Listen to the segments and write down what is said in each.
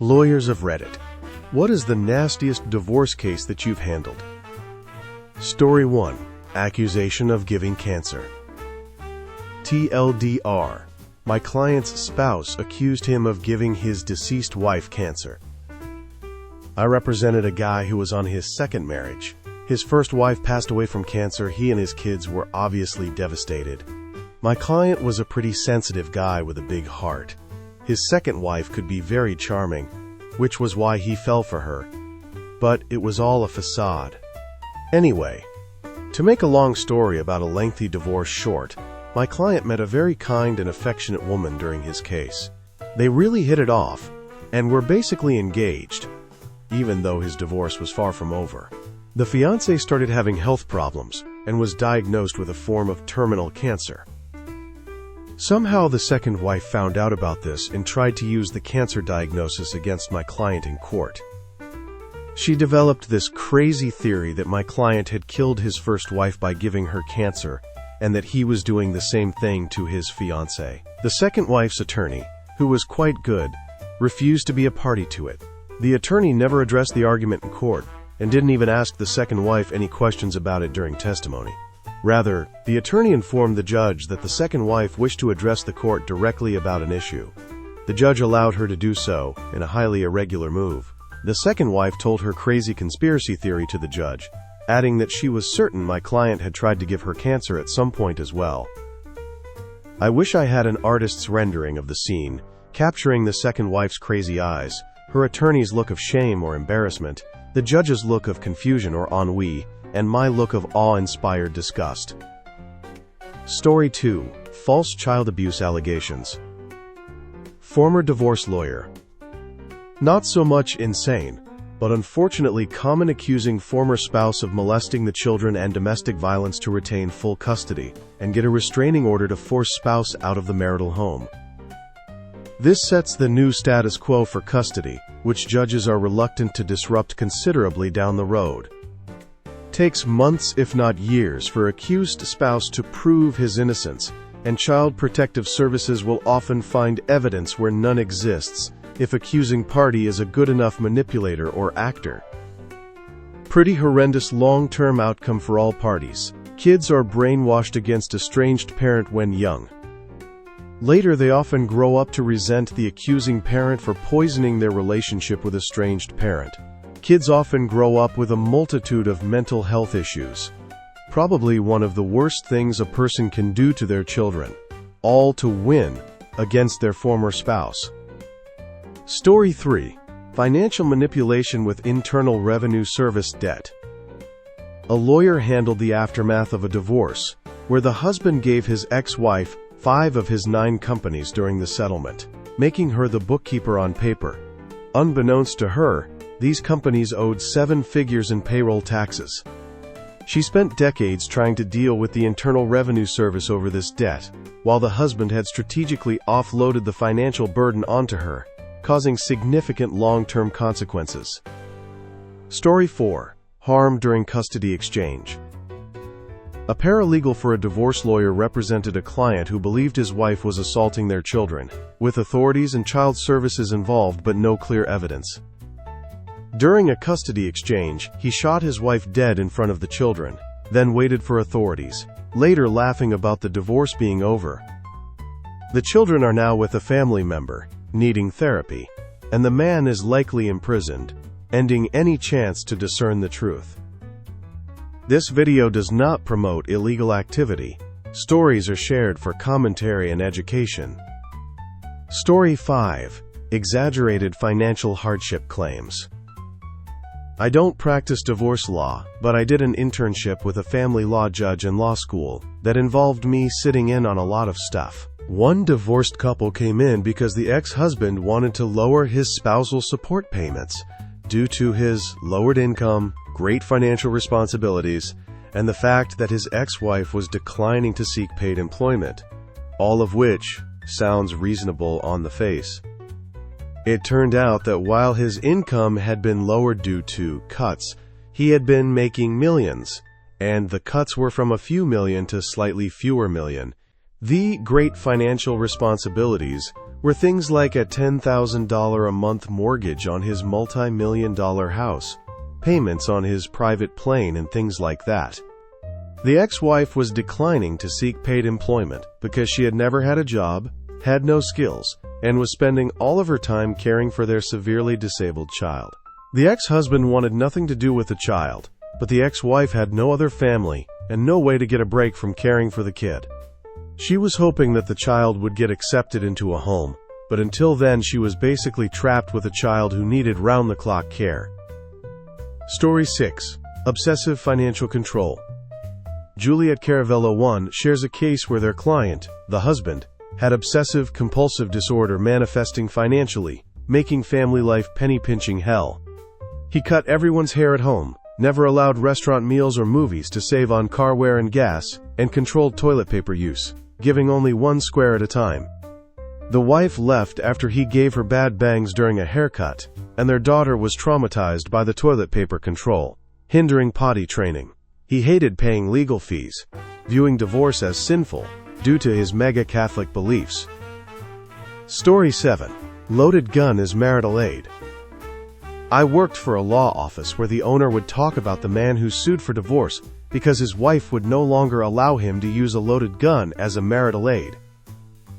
Lawyers of Reddit. What is the nastiest divorce case that you've handled? Story 1. Accusation of giving cancer. TLDR. My client's spouse accused him of giving his deceased wife cancer. I represented a guy who was on his second marriage. His first wife passed away from cancer. He and his kids were obviously devastated. My client was a pretty sensitive guy with a big heart. His second wife could be very charming, which was why he fell for her. But it was all a facade. Anyway, to make a long story about a lengthy divorce short, my client met a very kind and affectionate woman during his case. They really hit it off, and were basically engaged, even though his divorce was far from over. The fiancé started having health problems and was diagnosed with a form of terminal cancer. Somehow the second wife found out about this and tried to use the cancer diagnosis against my client in court. She developed this crazy theory that my client had killed his first wife by giving her cancer, and that he was doing the same thing to his fiancée. The second wife's attorney, who was quite good, refused to be a party to it. The attorney never addressed the argument in court, and didn't even ask the second wife any questions about it during testimony. Rather, the attorney informed the judge that the second wife wished to address the court directly about an issue. The judge allowed her to do so, in a highly irregular move. The second wife told her crazy conspiracy theory to the judge, adding that she was certain my client had tried to give her cancer at some point as well. I wish I had an artist's rendering of the scene, capturing the second wife's crazy eyes, her attorney's look of shame or embarrassment, the judge's look of confusion or ennui, and my look of awe-inspired disgust. Story 2. False child abuse allegations. Former divorce lawyer. Not so much insane, but unfortunately common, accusing former spouse of molesting the children and domestic violence to retain full custody, and get a restraining order to force spouse out of the marital home. This sets the new status quo for custody, which judges are reluctant to disrupt considerably down the road. Takes months if not years for accused spouse to prove his innocence, and Child Protective Services will often find evidence where none exists if accusing party is a good enough manipulator or actor. Pretty horrendous long-term outcome for all parties. Kids are brainwashed against estranged parent when young. Later they often grow up to resent the accusing parent for poisoning their relationship with estranged parent. Kids often grow up with a multitude of mental health issues. Probably one of the worst things a person can do to their children, all to win against their former spouse. Story 3. Financial manipulation with Internal Revenue Service debt. A lawyer handled the aftermath of a divorce, where the husband gave his ex-wife 5 of his 9 companies during the settlement, making her the bookkeeper on paper. Unbeknownst to her, these companies owed 7 figures in payroll taxes. She spent decades trying to deal with the Internal Revenue Service over this debt, while the husband had strategically offloaded the financial burden onto her, causing significant long-term consequences. Story 4. Harm during custody exchange. A paralegal for a divorce lawyer represented a client who believed his wife was assaulting their children, with authorities and child services involved but no clear evidence. During a custody exchange, he shot his wife dead in front of the children, then waited for authorities, later laughing about the divorce being over. The children are now with a family member, needing therapy, and the man is likely imprisoned, ending any chance to discern the truth. This video does not promote illegal activity. Stories are shared for commentary and education. Story 5. Exaggerated financial hardship claims. I don't practice divorce law, but I did an internship with a family law judge in law school that involved me sitting in on a lot of stuff. One divorced couple came in because the ex-husband wanted to lower his spousal support payments due to his lowered income, great financial responsibilities, and the fact that his ex-wife was declining to seek paid employment, all of which sounds reasonable on the face. It turned out that while his income had been lowered due to cuts, he had been making millions, and the cuts were from a few million to slightly fewer million. The great financial responsibilities were things like a $10,000 a month mortgage on his multi-million-dollar house, payments on his private plane, and things like that. The ex-wife was declining to seek paid employment because she had never had a job, had no skills, and was spending all of her time caring for their severely disabled child. The ex-husband wanted nothing to do with the child, but the ex-wife had no other family and no way to get a break from caring for the kid. She was hoping that the child would get accepted into a home, but until then she was basically trapped with a child who needed round-the-clock care. Story 6. Obsessive Financial Control. Juliet Caravello 1 shares a case where their client, the husband, had obsessive-compulsive disorder manifesting financially, making family life penny-pinching hell. He cut everyone's hair at home, never allowed restaurant meals or movies to save on car wear and gas, and controlled toilet paper use, giving only one square at a time. The wife left after he gave her bad bangs during a haircut, and their daughter was traumatized by the toilet paper control, hindering potty training. He hated paying legal fees, viewing divorce as sinful due to his mega-Catholic beliefs. Story 7. Loaded gun as marital aid. I worked for a law office where the owner would talk about the man who sued for divorce because his wife would no longer allow him to use a loaded gun as a marital aid.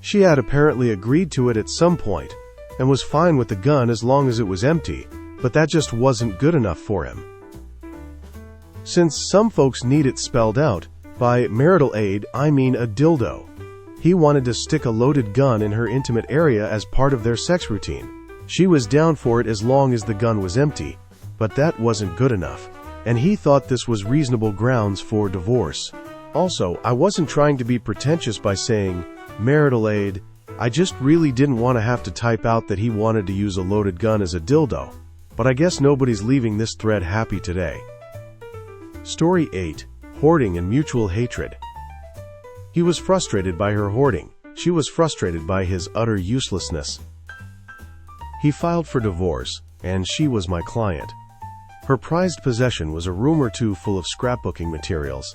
She had apparently agreed to it at some point and was fine with the gun as long as it was empty, but that just wasn't good enough for him. Since some folks need it spelled out, by marital aid I mean a dildo. He wanted to stick a loaded gun in her intimate area as part of their sex routine. She was down for it as long as the gun was empty, but that wasn't good enough, and he thought this was reasonable grounds for divorce. Also, I wasn't trying to be pretentious by saying marital aid. I just really didn't want to have to type out that he wanted to use a loaded gun as a dildo, but I guess nobody's leaving this thread happy today. Story 8. Hoarding and Mutual Hatred. He was frustrated by her hoarding. She was frustrated by his utter uselessness. He filed for divorce, and she was my client. Her prized possession was a room or two full of scrapbooking materials.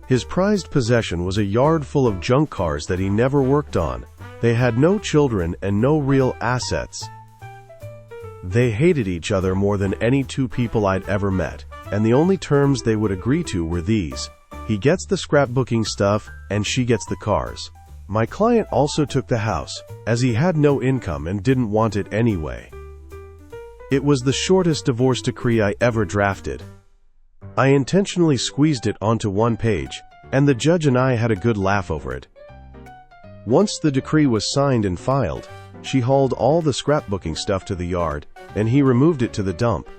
His prized possession was a yard full of junk cars that he never worked on. They had no children and no real assets. They hated each other more than any two people I'd ever met, and the only terms they would agree to were these: he gets the scrapbooking stuff, and she gets the cars. My client also took the house, as he had no income and didn't want it anyway. It was the shortest divorce decree I ever drafted. I intentionally squeezed it onto one page, and the judge and I had a good laugh over it. Once the decree was signed and filed, she hauled all the scrapbooking stuff to the yard, and he removed it to the dump.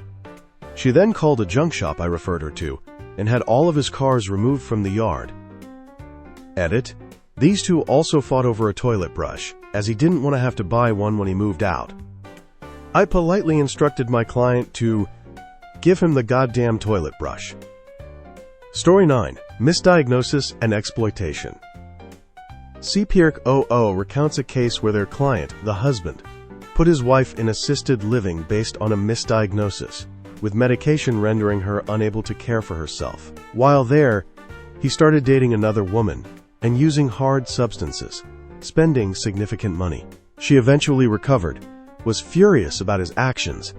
She then called a junk shop I referred her to, and had all of his cars removed from the yard. Edit. These two also fought over a toilet brush, as he didn't want to have to buy one when he moved out. I politely instructed my client to give him the goddamn toilet brush. Story 9. Misdiagnosis and Exploitation. Cpirk 00 recounts a case where their client, the husband, put his wife in assisted living based on a misdiagnosis, with medication rendering her unable to care for herself. While there, he started dating another woman and using hard substances, spending significant money. She eventually recovered, was furious about his actions,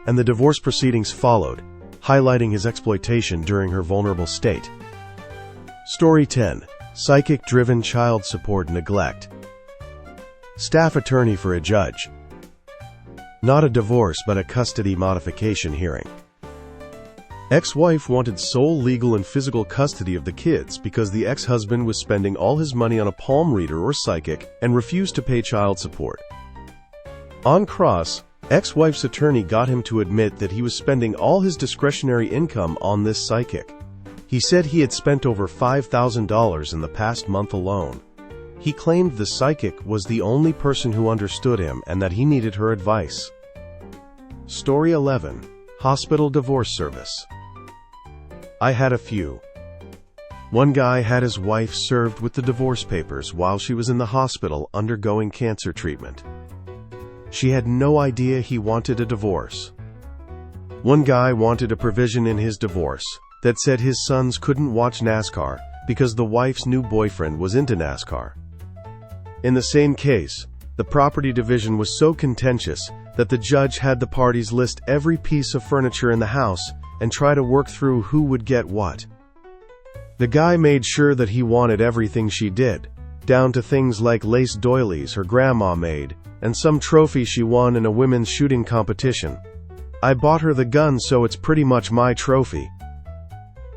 and the divorce proceedings followed, highlighting his exploitation during her vulnerable state. Story 10. Psychic-driven child support neglect. Staff attorney for a judge. Not a divorce, but a custody modification hearing. Ex-wife wanted sole legal and physical custody of the kids because the ex-husband was spending all his money on a palm reader or psychic and refused to pay child support. On cross, ex-wife's attorney got him to admit that he was spending all his discretionary income on this psychic. He said he had spent over $5,000 in the past month alone. He claimed the psychic was the only person who understood him and that he needed her advice. Story 11. Hospital Divorce Service. I had a few. One guy had his wife served with the divorce papers while she was in the hospital undergoing cancer treatment. She had no idea he wanted a divorce. One guy wanted a provision in his divorce that said his sons couldn't watch NASCAR because the wife's new boyfriend was into NASCAR. In the same case, the property division was so contentious that the judge had the parties list every piece of furniture in the house and try to work through who would get what. The guy made sure that he wanted everything she did, down to things like lace doilies her grandma made, and some trophy she won in a women's shooting competition. I bought her the gun, so it's pretty much my trophy.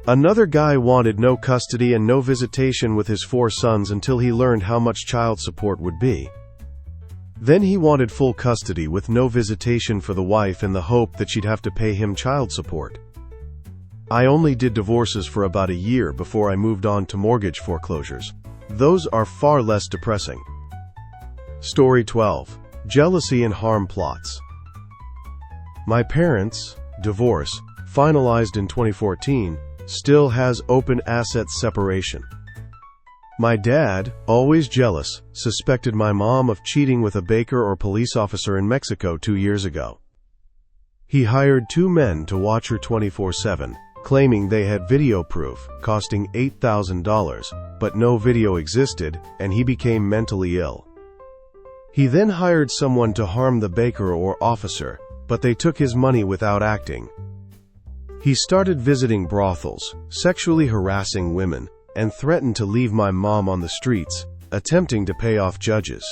Another guy wanted no custody and no visitation with his 4 sons until he learned how much child support would be. Then he wanted full custody with no visitation for the wife in the hope that she'd have to pay him child support. I only did divorces for about a year before I moved on to mortgage foreclosures. Those are far less depressing. Story 12. Jealousy and harm plots. My parents' divorce, finalized in 2014, still has open assets separation. My dad, always jealous, suspected my mom of cheating with a baker or police officer in Mexico 2 years ago. He hired 2 men to watch her 24/7, claiming they had video proof, costing $8,000, but no video existed, and he became mentally ill. He then hired someone to harm the baker or officer, but they took his money without acting. He started visiting brothels, sexually harassing women, and threatened to leave my mom on the streets, attempting to pay off judges.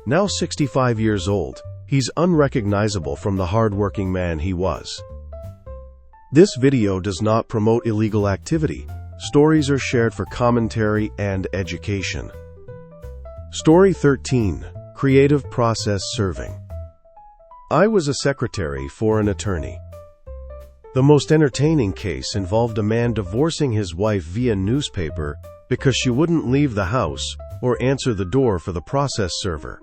Now 65 years old, he's unrecognizable from the hard-working man he was. This video does not promote illegal activity. Stories are shared for commentary and education. Story 13. Creative process serving. I was a secretary for an attorney. The most entertaining case involved a man divorcing his wife via newspaper because she wouldn't leave the house or answer the door for the process server.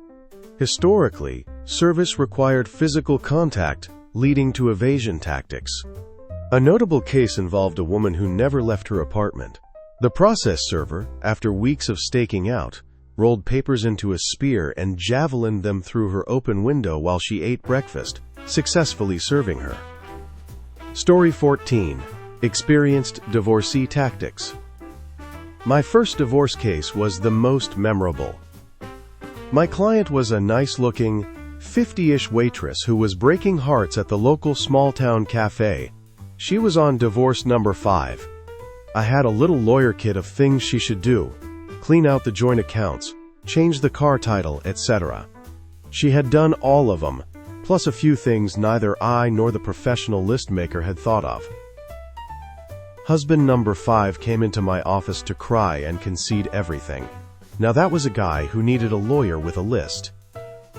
Historically, service required physical contact, leading to evasion tactics. A notable case involved a woman who never left her apartment. The process server, after weeks of staking out, rolled papers into a spear and javelined them through her open window while she ate breakfast, successfully serving her. Story 14. Experienced divorcee tactics. My first divorce case was the most memorable. My client was a nice-looking, 50-ish waitress who was breaking hearts at the local small-town cafe. She was on divorce number 5. I had a little lawyer kit of things she should do: clean out the joint accounts, change the car title, etc. She had done all of them, plus a few things neither I nor the professional list maker had thought of. Husband number 5 came into my office to cry and concede everything. Now that was a guy who needed a lawyer with a list.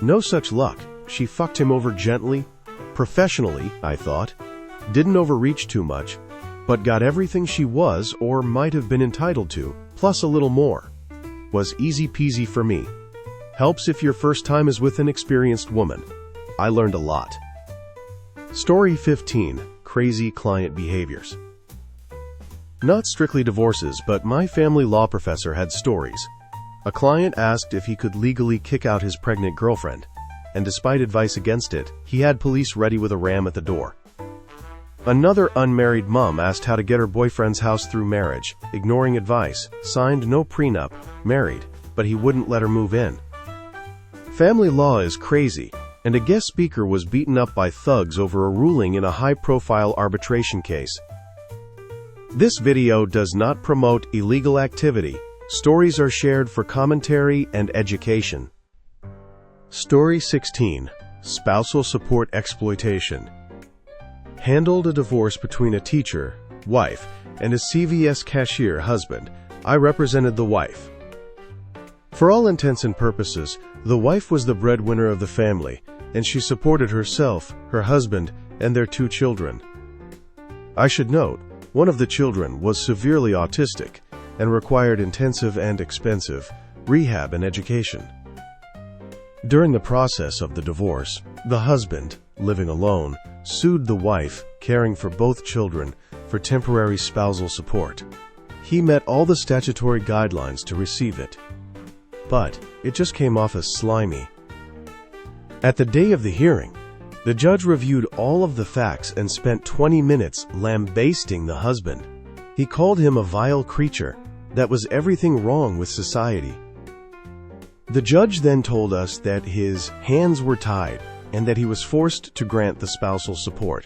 No such luck. She fucked him over gently, professionally, I thought. Didn't overreach too much, but got everything she was or might have been entitled to, plus a little more. Was easy peasy for me. Helps if your first time is with an experienced woman. I learned a lot. Story 15. Crazy client behaviors. Not strictly divorces, but my family law professor had stories. A client asked if he could legally kick out his pregnant girlfriend, and despite advice against it, he had police ready with a ram at the door. Another unmarried mom asked how to get her boyfriend's house through marriage, ignoring advice, signed no prenup, married, but he wouldn't let her move in. Family law is crazy, and a guest speaker was beaten up by thugs over a ruling in a high-profile arbitration case. This video does not promote illegal activity. Stories are shared for commentary and education. Story 16. Spousal support exploitation. Handled a divorce between a teacher, wife, and a CVS cashier, husband. I represented the wife. For all intents and purposes, the wife was the breadwinner of the family, and she supported herself, her husband, and their 2 children. I should note, one of the children was severely autistic and required intensive and expensive rehab and education. During the process of the divorce, the husband, living alone, sued the wife, caring for both children, for temporary spousal support. He met all the statutory guidelines to receive it, but it just came off as slimy. At the day of the hearing, the judge reviewed all of the facts and spent 20 minutes lambasting the husband. He called him a vile creature that was everything wrong with society. The judge then told us that his hands were tied and that he was forced to grant the spousal support,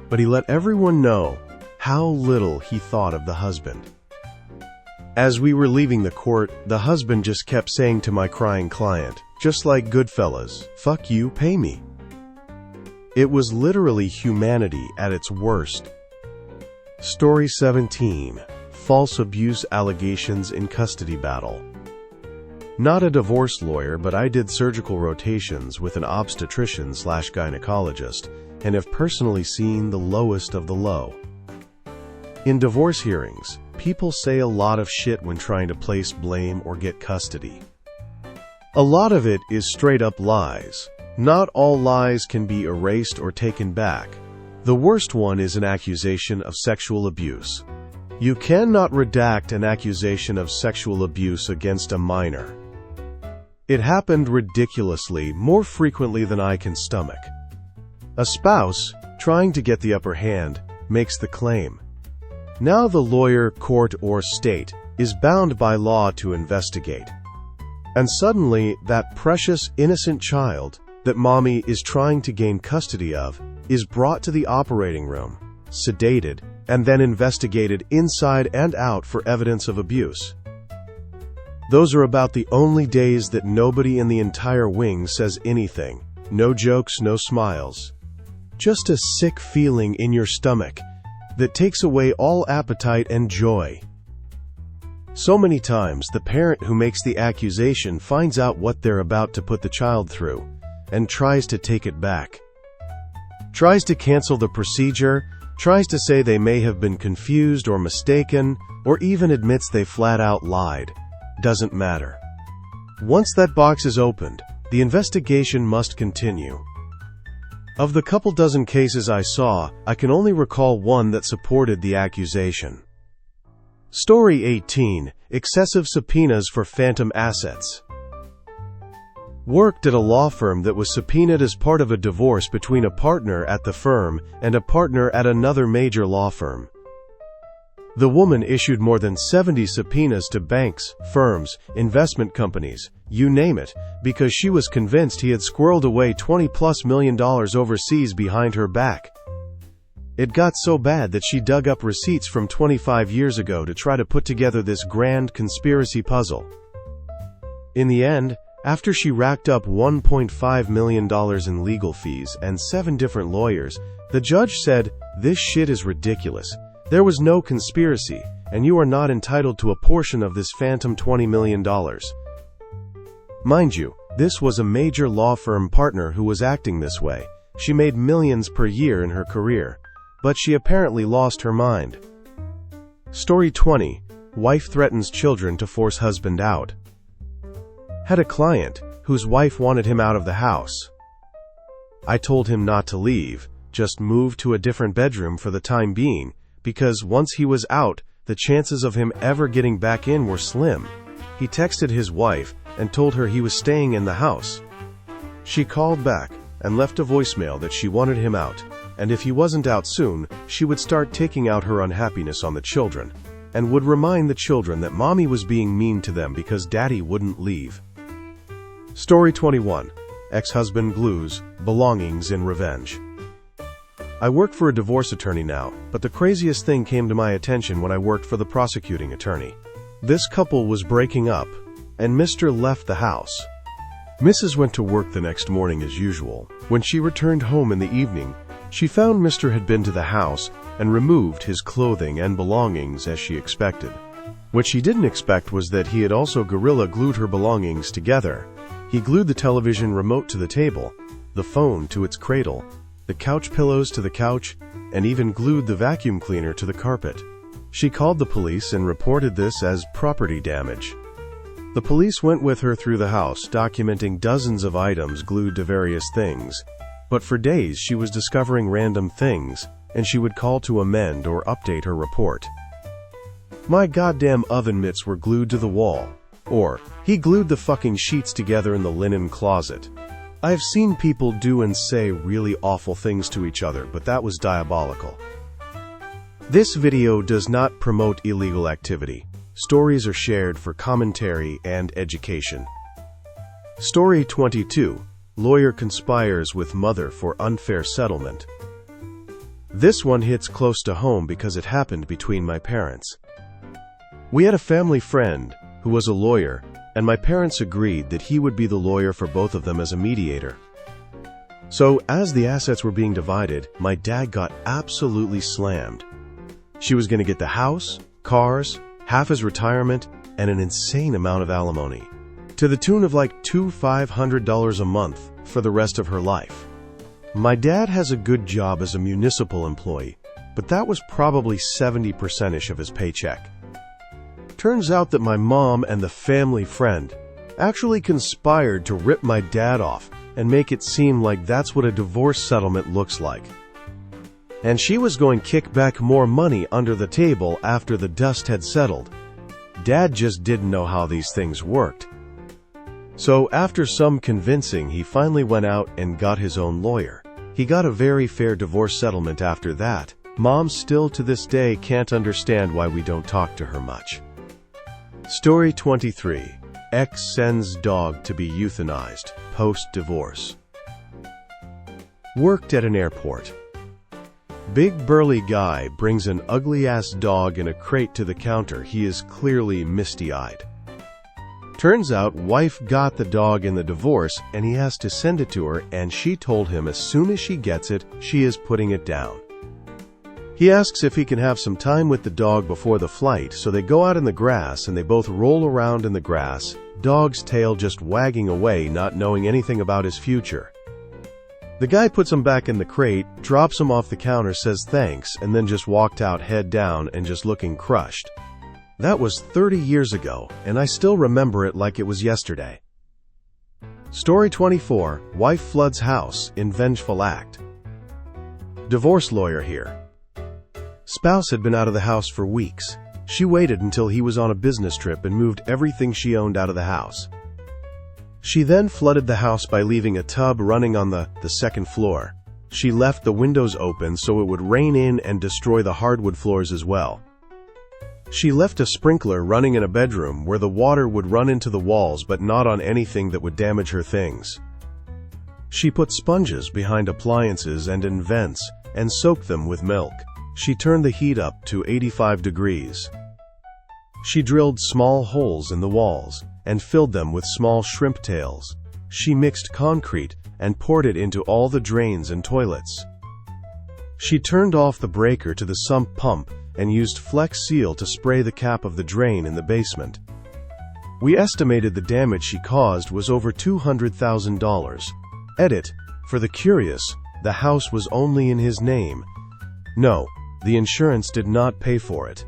but he let everyone know how little he thought of the husband. As we were leaving the court, the husband just kept saying to my crying client, just like Goodfellas, "Fuck you, pay me." It was literally humanity at its worst. Story 17. False abuse allegations in custody battle. Not a divorce lawyer, but I did surgical rotations with an obstetrician/gynecologist and have personally seen the lowest of the low. In divorce hearings, people say a lot of shit when trying to place blame or get custody. A lot of it is straight up lies. Not all lies can be erased or taken back. The worst one is an accusation of sexual abuse. You cannot redact an accusation of sexual abuse against a minor. It happened ridiculously, more frequently than I can stomach. A spouse, trying to get the upper hand, makes the claim. Now the lawyer, court, or state is bound by law to investigate. And suddenly, that precious, innocent child that mommy is trying to gain custody of is brought to the operating room, sedated, and then investigated inside and out for evidence of abuse. Those are about the only days that nobody in the entire wing says anything. No jokes, no smiles. Just a sick feeling in your stomach that takes away all appetite and joy. So many times, the parent who makes the accusation finds out what they're about to put the child through and tries to take it back. Tries to cancel the procedure, tries to say they may have been confused or mistaken, or even admits they flat out lied. Doesn't matter. Once that box is opened, the investigation must continue. Of the couple dozen cases I saw, I can only recall one that supported the accusation. Story 18. Excessive subpoenas for phantom assets. Worked at a law firm that was subpoenaed as part of a divorce between a partner at the firm and a partner at another major law firm. The woman issued more than 70 subpoenas to banks, firms, investment companies, you name it, because she was convinced he had squirreled away $20+ million overseas behind her back. It got so bad that she dug up receipts from 25 years ago to try to put together this grand conspiracy puzzle. In the end, after she racked up $1.5 million in legal fees and 7 different lawyers, the judge said, "This shit is ridiculous. There was no conspiracy, and you are not entitled to a portion of this phantom $20 million. Mind you, this was a major law firm partner who was acting this way. She made millions per year in her career, but she apparently lost her mind. Story 20. Wife threatens children to force husband out. Had a client whose wife wanted him out of the house. I told him not to leave, just move to a different bedroom for the time being, because once he was out, the chances of him ever getting back in were slim. He texted his wife and told her he was staying in the house. She called back and left a voicemail that she wanted him out, and if he wasn't out soon, she would start taking out her unhappiness on the children, and would remind the children that mommy was being mean to them because daddy wouldn't leave. Story 21. Ex-husband glues belongings in revenge. I work for a divorce attorney now, but the craziest thing came to my attention when I worked for the prosecuting attorney. This couple was breaking up, and Mr. left the house. Mrs. went to work the next morning as usual. When she returned home in the evening, she found Mr. had been to the house and removed his clothing and belongings as she expected. What she didn't expect was that he had also gorilla glued her belongings together. He glued the television remote to the table, the phone to its cradle, the couch pillows to the couch, and even glued the vacuum cleaner to the carpet. She called the police and reported this as property damage. The police went with her through the house, documenting dozens of items glued to various things. But for days she was discovering random things, and she would call to amend or update her report. My goddamn oven mitts were glued to the wall. Or, he glued the fucking sheets together in the linen closet. I've seen people do and say really awful things to each other, but that was diabolical. This video does not promote illegal activity. Stories are shared for commentary and education. Story 22. Lawyer conspires with mother for unfair settlement. This one hits close to home because it happened between my parents. We had a family friend who was a lawyer, and my parents agreed that he would be the lawyer for both of them as a mediator. So, as the assets were being divided, my dad got absolutely slammed. She was going to get the house, cars, half his retirement, and an insane amount of alimony, to the tune of like $500 a month for the rest of her life. My dad has a good job as a municipal employee, but that was probably 70%ish of his paycheck. Turns out that my mom and the family friend actually conspired to rip my dad off and make it seem like that's what a divorce settlement looks like. And she was going to kick back more money under the table after the dust had settled. Dad just didn't know how these things worked. So after some convincing, he finally went out and got his own lawyer. He got a very fair divorce settlement after that. Mom still to this day can't understand why we don't talk to her much. Story 23. Ex sends dog to be euthanized, post-divorce. Worked at an airport. Big burly guy brings an ugly-ass dog in a crate to the counter. He is clearly misty-eyed. Turns out wife got the dog in the divorce and he has to send it to her, and she told him as soon as she gets it, she is putting it down. He asks if he can have some time with the dog before the flight, so they go out in the grass and they both roll around in the grass, dog's tail just wagging away, not knowing anything about his future. The guy puts him back in the crate, drops him off the counter, says thanks, and then just walked out head down and just looking crushed. That was 30 years ago, and I still remember it like it was yesterday. Story 24. Wife floods house in vengeful act. Divorce lawyer here. Spouse had been out of the house for weeks. She waited until he was on a business trip and moved everything she owned out of the house. She then flooded the house by leaving a tub running on the second floor. She left the windows open so it would rain in and destroy the hardwood floors as well. She left a sprinkler running in a bedroom where the water would run into the walls but not on anything that would damage her things. She put sponges behind appliances and in vents and soaked them with milk. She turned the heat up to 85 degrees. She drilled small holes in the walls and filled them with small shrimp tails. She mixed concrete and poured it into all the drains and toilets. She turned off the breaker to the sump pump and used Flex Seal to spray the cap of the drain in the basement. We estimated the damage she caused was over $200,000. Edit: for the curious, the house was only in his name. No, the insurance did not pay for it.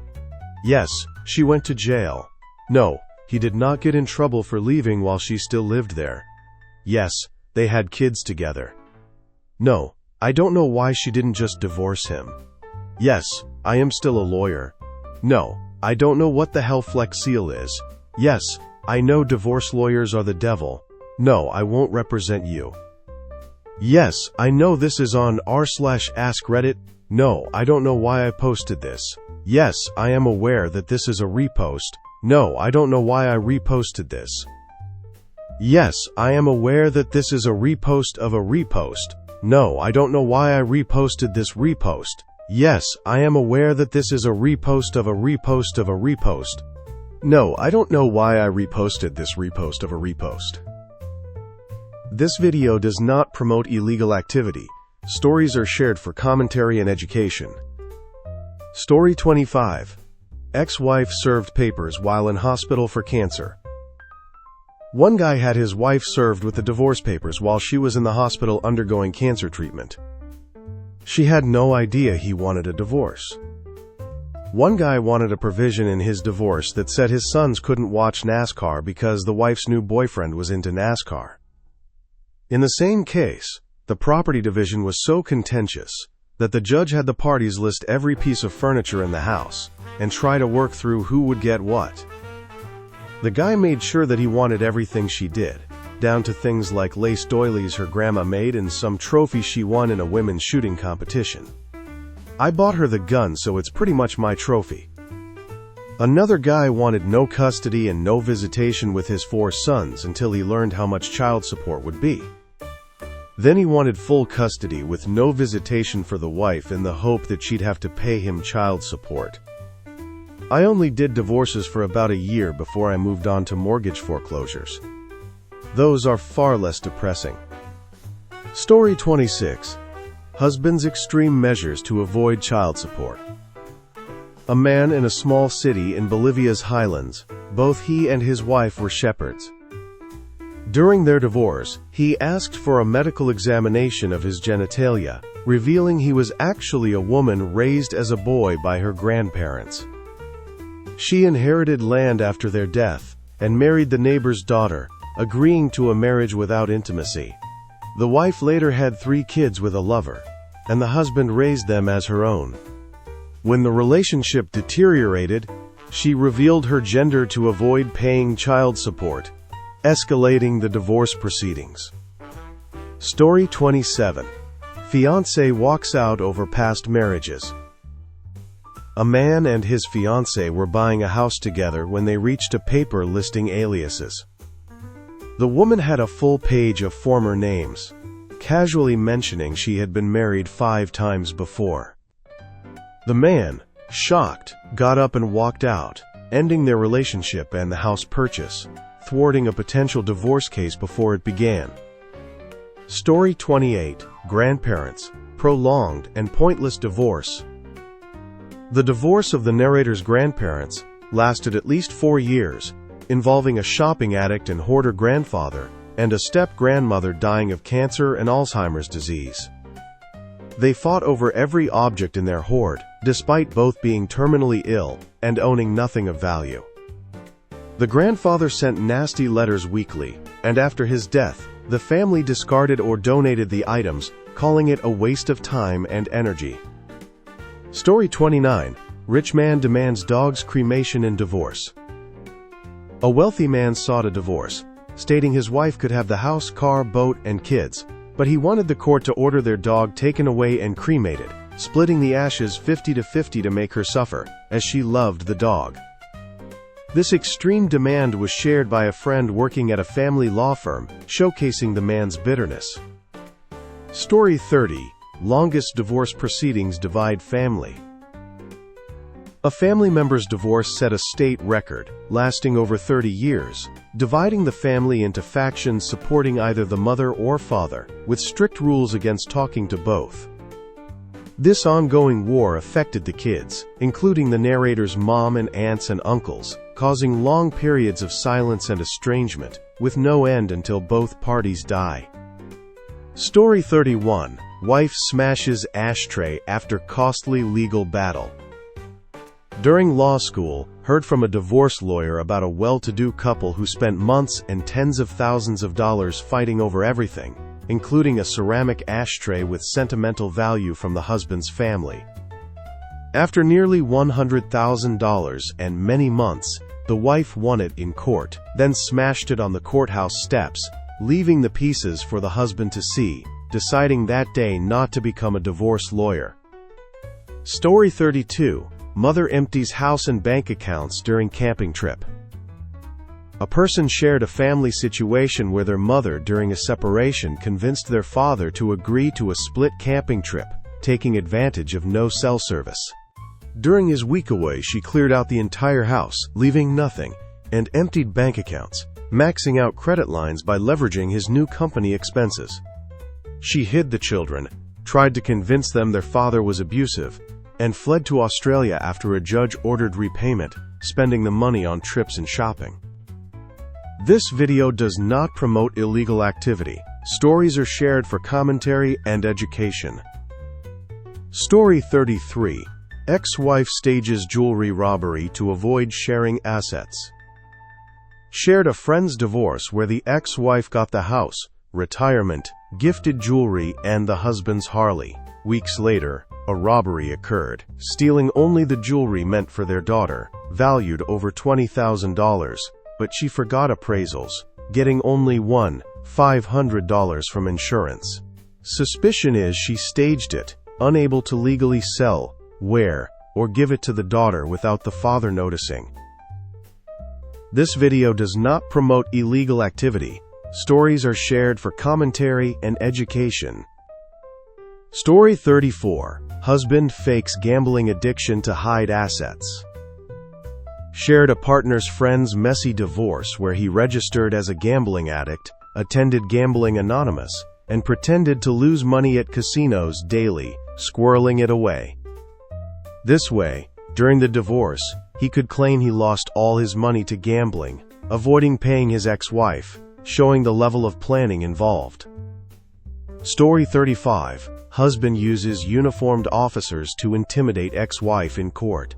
Yes, she went to jail. No, he did not get in trouble for leaving while she still lived there. Yes, they had kids together. No, I don't know why she didn't just divorce him. Yes, I am still a lawyer. No, I don't know what the hell Flex Seal is. Yes, I know divorce lawyers are the devil. No, I won't represent you. Yes, I know this is on r/ask Reddit. No, I don't know why I posted this. Yes, I am aware that this is a repost. No, I don't know why I reposted this. Yes, I am aware that this is a repost of a repost. No, I don't know why I reposted this repost. Yes, I am aware that this is a repost of a repost of a repost. No, I don't know why I reposted this repost of a repost. This video does not promote illegal activity. Stories are shared for commentary and education. Story 25. Ex-wife served papers while in hospital for cancer. One guy had his wife served with the divorce papers while she was in the hospital undergoing cancer treatment. She had no idea he wanted a divorce. One guy wanted a provision in his divorce that said his sons couldn't watch NASCAR because the wife's new boyfriend was into NASCAR. In the same case, the property division was so contentious that the judge had the parties list every piece of furniture in the house and try to work through who would get what. The guy made sure that he wanted everything she did, down to things like lace doilies her grandma made and some trophy she won in a women's shooting competition. I bought her the gun, so it's pretty much my trophy. Another guy wanted no custody and no visitation with his 4 sons until he learned how much child support would be. Then he wanted full custody with no visitation for the wife in the hope that she'd have to pay him child support. I only did divorces for about a year before I moved on to mortgage foreclosures. Those are far less depressing. Story 26. Husband's extreme measures to avoid child support. A man in a small city in Bolivia's highlands. Both he and his wife were shepherds. During their divorce, he asked for a medical examination of his genitalia, revealing he was actually a woman raised as a boy by her grandparents. She inherited land after their death and married the neighbor's daughter, agreeing to a marriage without intimacy. The wife later had 3 kids with a lover, and the husband raised them as her own. When the relationship deteriorated, she revealed her gender to avoid paying child support, escalating the divorce proceedings. Story 27. Fiancé walks out over past marriages. A man and his fiancée were buying a house together when they reached a paper listing aliases. The woman had a full page of former names, casually mentioning she had been married 5 times before. The man, shocked, got up and walked out, ending their relationship and the house purchase, thwarting a potential divorce case before it began. Story 28. Grandparents, prolonged and pointless divorce. The divorce of the narrator's grandparents lasted at least 4 years, involving a shopping addict and hoarder grandfather and a step-grandmother dying of cancer and Alzheimer's disease. They fought over every object in their hoard, despite both being terminally ill and owning nothing of value. The grandfather sent nasty letters weekly, and after his death, the family discarded or donated the items, calling it a waste of time and energy. Story 29. Rich man demands dog's cremation in divorce. A wealthy man sought a divorce, stating his wife could have the house, car, boat, and kids, but he wanted the court to order their dog taken away and cremated, splitting the ashes 50-50 to make her suffer, as she loved the dog. This extreme demand was shared by a friend working at a family law firm, showcasing the man's bitterness. Story 30. Longest divorce proceedings divide family. A family member's divorce set a state record, lasting over 30 years, dividing the family into factions supporting either the mother or father, with strict rules against talking to both. This ongoing war affected the kids, including the narrator's mom and aunts and uncles, causing long periods of silence and estrangement, with no end until both parties die. Story 31. Wife smashes ashtray after costly legal battle. During law school, heard from a divorce lawyer about a well-to-do couple who spent months and tens of thousands of dollars fighting over everything, including a ceramic ashtray with sentimental value from the husband's family. After nearly $100,000 and many months, the wife won it in court, then smashed it on the courthouse steps, leaving the pieces for the husband to see, deciding that day not to become a divorce lawyer. Story 32. Mother empties house and bank accounts during camping trip. A person shared a family situation where their mother, during a separation, convinced their father to agree to a split camping trip, taking advantage of no cell service. During his week away, she cleared out the entire house, leaving nothing, and emptied bank accounts, maxing out credit lines by leveraging his new company expenses. She hid the children, tried to convince them their father was abusive, and fled to Australia after a judge ordered repayment, spending the money on trips and shopping. This video does not promote illegal activity. Stories are shared for commentary and education. Story 33. Ex-wife stages jewelry robbery to avoid sharing assets. Shared a friend's divorce where the ex-wife got the house, retirement, gifted jewelry, and the husband's Harley. Weeks later, a robbery occurred, stealing only the jewelry meant for their daughter, valued over $20,000, but she forgot appraisals, getting only $500 from insurance. Suspicion is she staged it, unable to legally sell, wear, or give it to the daughter without the father noticing. This video does not promote illegal activity. Stories are shared for commentary and education. Story 34. Husband fakes gambling addiction to hide assets. Shared a partner's friend's messy divorce where he registered as a gambling addict, attended Gambling Anonymous, and pretended to lose money at casinos daily, squirreling it away. This way, during the divorce, he could claim he lost all his money to gambling, avoiding paying his ex-wife, showing the level of planning involved. Story 35. Husband uses uniformed officers to intimidate ex-wife in court.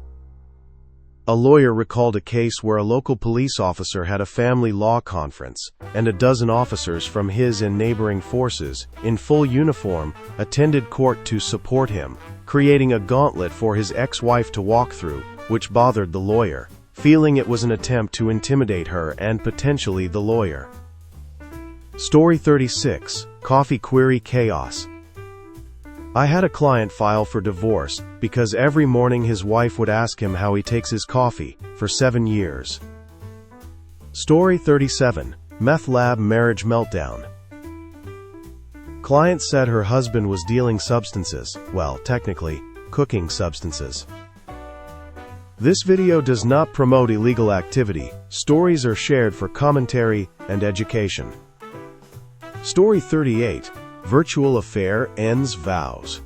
A lawyer recalled a case where a local police officer had a family law conference, and a dozen officers from his and neighboring forces, in full uniform, attended court to support him, creating a gauntlet for his ex-wife to walk through, which bothered the lawyer, feeling it was an attempt to intimidate her and potentially the lawyer. Story 36. Coffee query chaos. I had a client file for divorce because every morning his wife would ask him how he takes his coffee, for 7 years. Story 37. Meth lab marriage meltdown. Client said her husband was dealing substances, well, technically, cooking substances. This video does not promote illegal activity. Stories are shared for commentary and education. Story 38. Virtual affair ends vows.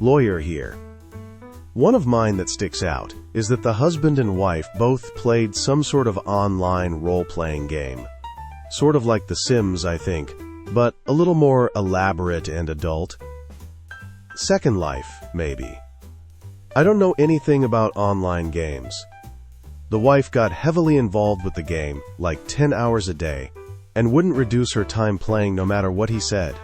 Lawyer here. One of mine that sticks out is that the husband and wife both played some sort of online role-playing game. Sort of like The Sims, I think, but a little more elaborate and adult. Second Life, maybe. I don't know anything about online games. The wife got heavily involved with the game, like 10 hours a day, and wouldn't reduce her time playing no matter what he said.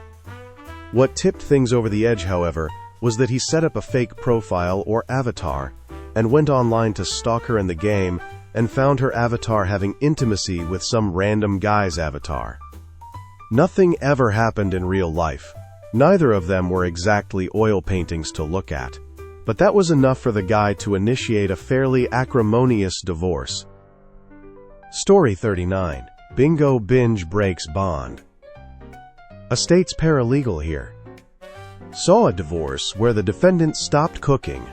What tipped things over the edge, however, was that he set up a fake profile or avatar and went online to stalk her in the game and found her avatar having intimacy with some random guy's avatar. Nothing ever happened in real life. Neither of them were exactly oil paintings to look at. But that was enough for the guy to initiate a fairly acrimonious divorce. Story 39. Bingo binge breaks bond. A state's paralegal here. Saw a divorce where the defendant stopped cooking,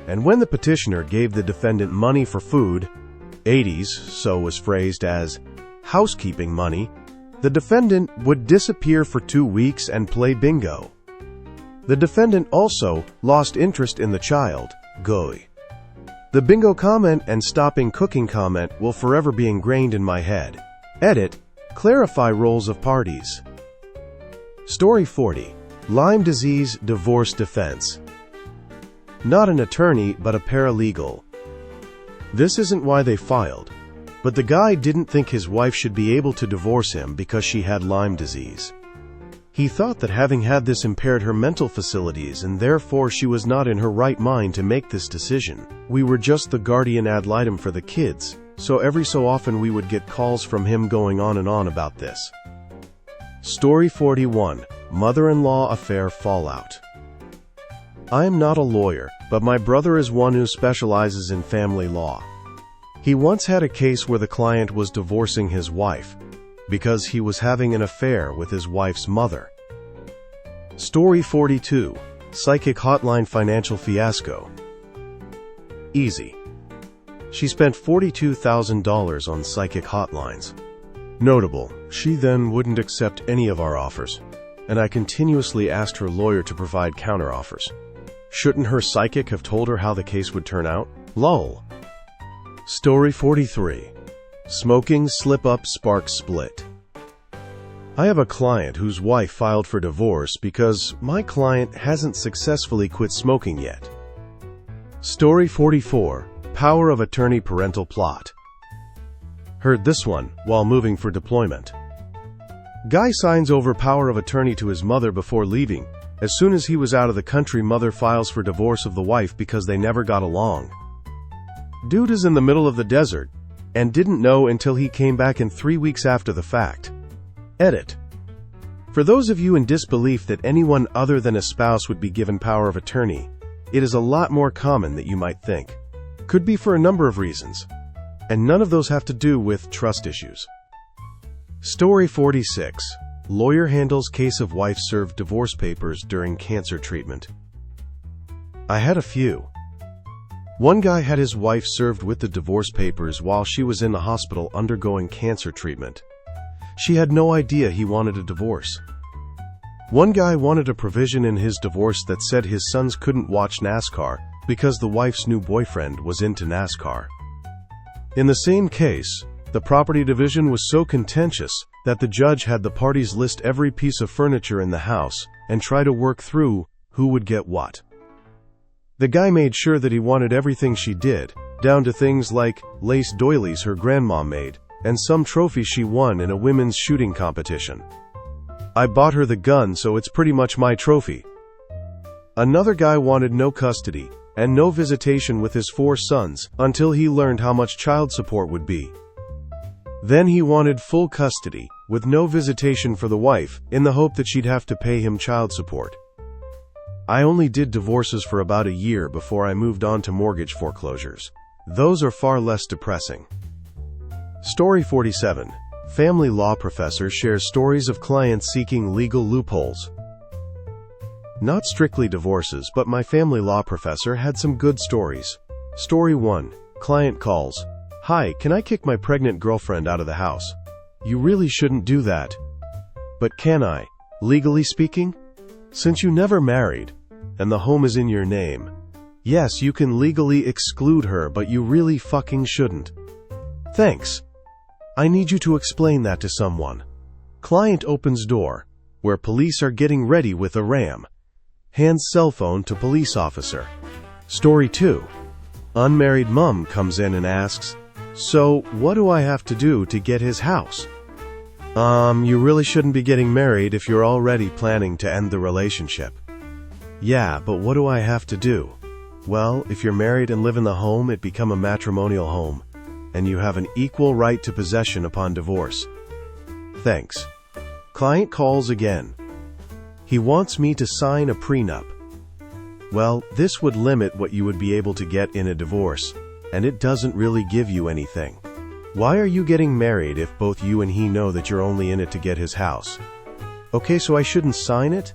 and when the petitioner gave the defendant money for food, 80s, so was phrased as housekeeping money, the defendant would disappear for 2 weeks and play bingo. The defendant also lost interest in the child, Goy. The bingo comment and stopping cooking comment will forever be ingrained in my head. Edit, clarify roles of parties. Story 40. Lyme disease divorce defense. Not an attorney, but a paralegal. This isn't why they filed, but the guy didn't think his wife should be able to divorce him because she had Lyme disease. He thought that having had this impaired her mental facilities and therefore she was not in her right mind to make this decision. We were just the guardian ad litem for the kids, so every so often we would get calls from him going on and on about this. Story 41. Mother-in-law affair fallout. I am not a lawyer, but my brother is one who specializes in family law. He once had a case where the client was divorcing his wife because he was having an affair with his wife's mother. Story 42. Psychic hotline financial fiasco. Easy. She spent $42,000 on psychic hotlines. Notable, she then wouldn't accept any of our offers, and I continuously asked her lawyer to provide counteroffers. Shouldn't her psychic have told her how the case would turn out? Lol. Story 43. Smoking slip-up sparks split. I have a client whose wife filed for divorce because my client hasn't successfully quit smoking yet. Story 44. Power of attorney parental plot. Heard this one while moving for deployment. Guy signs over power of attorney to his mother before leaving. As soon as he was out of the country, mother files for divorce of the wife because they never got along. Dude is in the middle of the desert and didn't know until he came back in 3 weeks after the fact. Edit. For those of you in disbelief that anyone other than a spouse would be given power of attorney, it is a lot more common than you might think. Could be for a number of reasons, and none of those have to do with trust issues. Story 46. Lawyer handles case of wife served divorce papers during cancer treatment. I had a few. One guy had his wife served with the divorce papers while she was in the hospital undergoing cancer treatment. She had no idea he wanted a divorce. One guy wanted a provision in his divorce that said his sons couldn't watch NASCAR because the wife's new boyfriend was into NASCAR. In the same case, the property division was so contentious that the judge had the parties list every piece of furniture in the house and try to work through who would get what. The guy made sure that he wanted everything she did, down to things like lace doilies her grandma made, and some trophy she won in a women's shooting competition. I bought her the gun, so it's pretty much my trophy. Another guy wanted no custody and no visitation with his 4 sons until he learned how much child support would be. Then he wanted full custody, with no visitation for the wife, in the hope that she'd have to pay him child support. I only did divorces for about a year before I moved on to mortgage foreclosures. Those are far less depressing. Story 47. Family law professor shares stories of clients seeking legal loopholes. Not strictly divorces, but my family law professor had some good stories. Story 1. Client calls. Hi, can I kick my pregnant girlfriend out of the house? You really shouldn't do that. But can I? Legally speaking? Since you never married, and the home is in your name, yes, you can legally exclude her, but you really fucking shouldn't. Thanks. I need you to explain that to someone. Client opens door, where police are getting ready with a ram. Hands cell phone to police officer. Story 2. Unmarried mom comes in and asks, so, what do I have to do to get his house? You really shouldn't be getting married if you're already planning to end the relationship. Yeah, but what do I have to do? Well, if you're married and live in the home, it become a matrimonial home, and you have an equal right to possession upon divorce. Thanks. Client calls again. He wants me to sign a prenup. Well, this would limit what you would be able to get in a divorce, and it doesn't really give you anything. Why are you getting married if both you and he know that you're only in it to get his house? Okay, so I shouldn't sign it?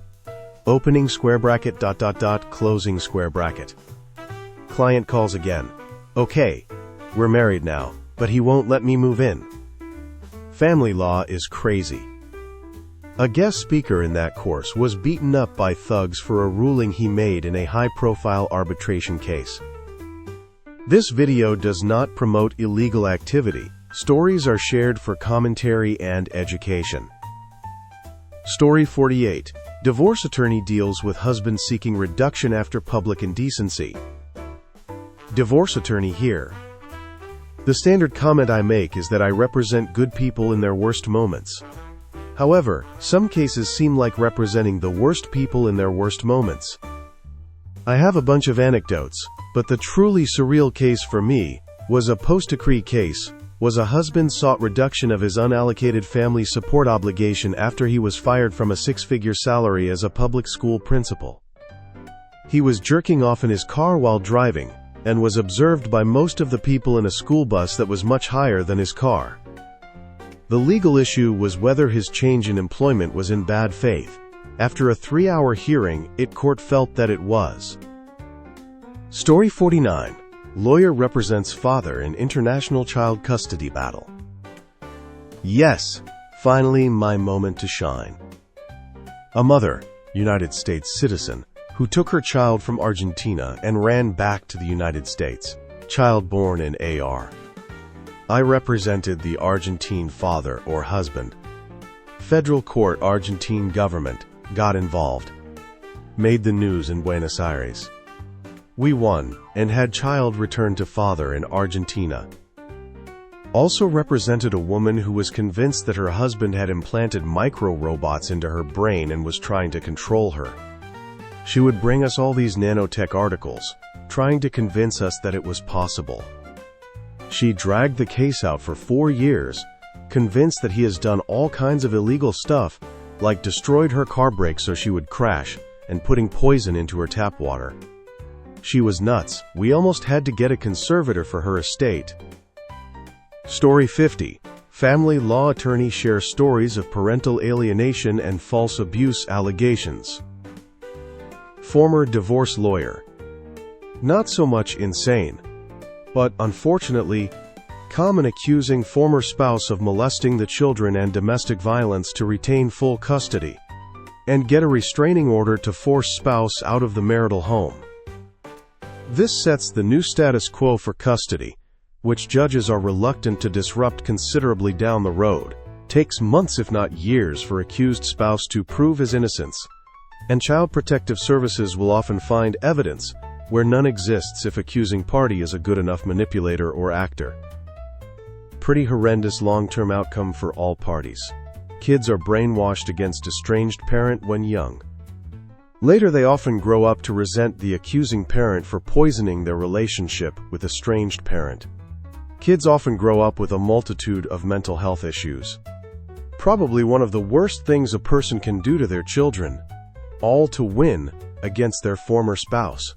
Opening square bracket ... closing square bracket. Client calls again. Okay, we're married now, but he won't let me move in. Family law is crazy. A guest speaker in that course was beaten up by thugs for a ruling he made in a high-profile arbitration case. This video does not promote illegal activity. Stories are shared for commentary and education. Story 48. Divorce attorney deals with husband seeking reduction after public indecency. Divorce attorney here. The standard comment I make is that I represent good people in their worst moments. However, some cases seem like representing the worst people in their worst moments. I have a bunch of anecdotes, but the truly surreal case for me was a post-decree case. Was a husband sought reduction of his unallocated family support obligation after he was fired from a 6-figure salary as a public school principal. He was jerking off in his car while driving, and was observed by most of the people in a school bus that was much higher than his car. The legal issue was whether his change in employment was in bad faith. After a 3-hour hearing, court felt that it was. Story 49. Lawyer represents father in international child custody battle. Yes, finally my moment to shine. A mother, United States citizen, who took her child from Argentina and ran back to the United States, child born in AR. I represented the Argentine father or husband. Federal court Argentine government got involved. Made the news in Buenos Aires. We won, and had child returned to father in Argentina. Also represented a woman who was convinced that her husband had implanted micro-robots into her brain and was trying to control her. She would bring us all these nanotech articles, trying to convince us that it was possible. She dragged the case out for 4 years, convinced that he has done all kinds of illegal stuff, like destroyed her car brakes so she would crash, and putting poison into her tap water. She was nuts. We almost had to get a conservator for her estate. Story 50. Family law attorney shares stories of parental alienation and false abuse allegations. Former divorce lawyer. Not so much insane, but unfortunately, common, accusing former spouse of molesting the children and domestic violence to retain full custody and get a restraining order to force spouse out of the marital home. This sets the new status quo for custody, which judges are reluctant to disrupt considerably down the road. Takes months if not years for accused spouse to prove his innocence, and Child Protective Services will often find evidence where none exists if accusing party is a good enough manipulator or actor. Pretty horrendous long-term outcome for all parties. Kids are brainwashed against estranged parent when young. Later they often grow up to resent the accusing parent for poisoning their relationship with estranged parent. Kids often grow up with a multitude of mental health issues. Probably one of the worst things a person can do to their children, all to win against their former spouse.